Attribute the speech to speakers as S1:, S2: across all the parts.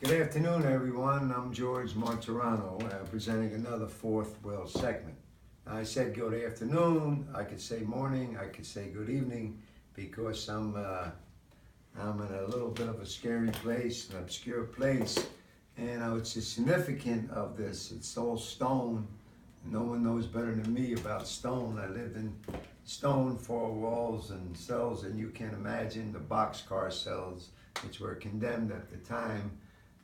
S1: Good afternoon, everyone. I'm George Martirano, presenting another Fourth Wheel segment. I said good afternoon. I could say morning. I could say good evening because I'm in a little bit of a scary place, an obscure place, and it's the significance of this. It's all stone. No one knows better than me about stone. I lived in stone, four walls and cells, and you can imagine the boxcar cells, which were condemned at the time.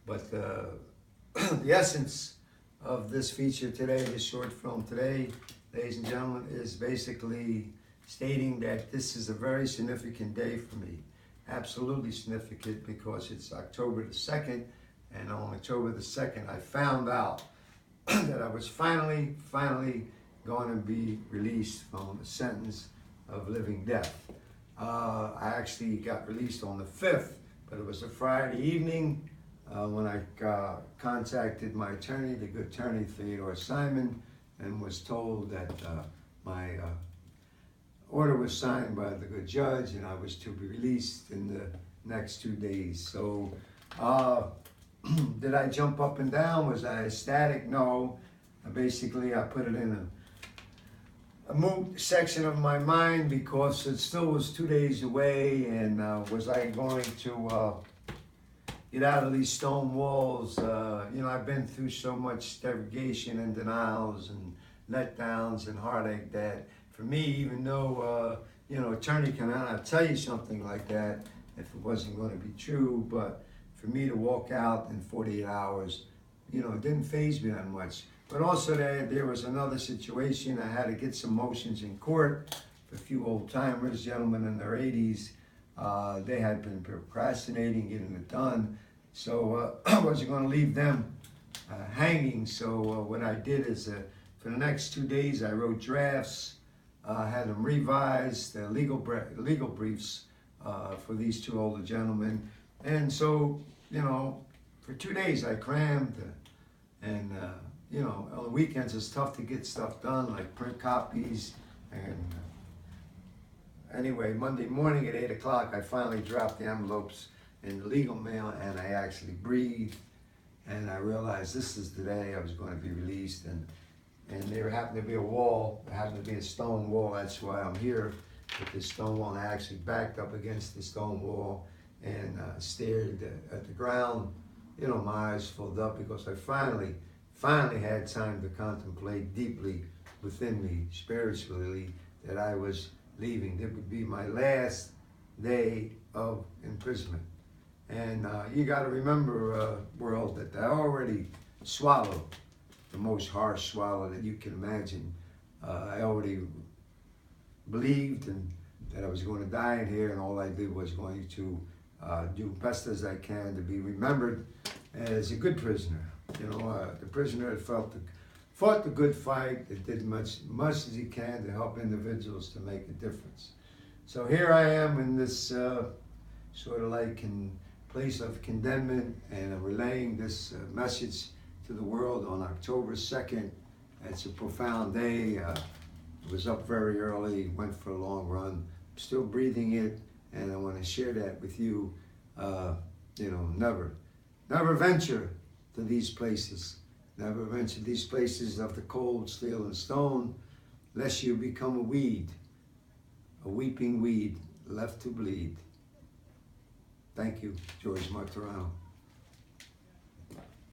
S1: But the essence of this feature today, this short film today, ladies and gentlemen, is basically stating that this is a very significant day for me. Absolutely significant because it's October the 2nd, and on October the 2nd, I found out that I was finally going to be released from a sentence of living death. I actually got released on the 5th, but it was a Friday evening. When I contacted my attorney, the good attorney Theodore Simon, and was told that my order was signed by the good judge and I was to be released in the next 2 days. So did I jump up and down? Was I ecstatic? No. Basically, I put it in a moot section of my mind because it still was 2 days away, and was I going to get out of these stone walls? I've been through so much degradation and denials and letdowns and heartache that for me, even though, attorney cannot tell you something like that if it wasn't going to be true, but for me to walk out in 48 hours, it didn't faze me that much. But also there was another situation. I had to get some motions in court for a few old timers, gentlemen in their 80s. They had been procrastinating getting it done, so I wasn't going to leave them hanging. So what I did is for the next 2 days I wrote drafts, had them revised, legal briefs for these two older gentlemen. And so, for 2 days I crammed, and on the weekends it's tough to get stuff done, like print copies. And anyway, Monday morning at 8 o'clock, I finally dropped the envelopes in the legal mail, and I actually breathed, and I realized this is the day I was going to be released. And there happened to be a wall, there happened to be a stone wall. That's why I'm here with this stone wall. And I actually backed up against the stone wall and stared at the ground. My eyes filled up because I finally had time to contemplate deeply within me, spiritually, that I was leaving. It would be my last day of imprisonment. And you got to remember, world, that I already swallowed the most harsh swallow that you can imagine. I already believed that I was going to die in here, and all I did was going to do best as I can to be remembered as a good prisoner. The prisoner that fought the good fight, that did much as he can to help individuals to make a difference. So here I am in this sort of like in place of condemnation, and I'm relaying this message to the world on October 2nd. It's a profound day. I was up very early, went for a long run. I'm still breathing it, and I want to share that with you. Never venture to these places. Never venture these places of the cold, steel, and stone, lest you become a weed, a weeping weed left to bleed. Thank you, George Martirano.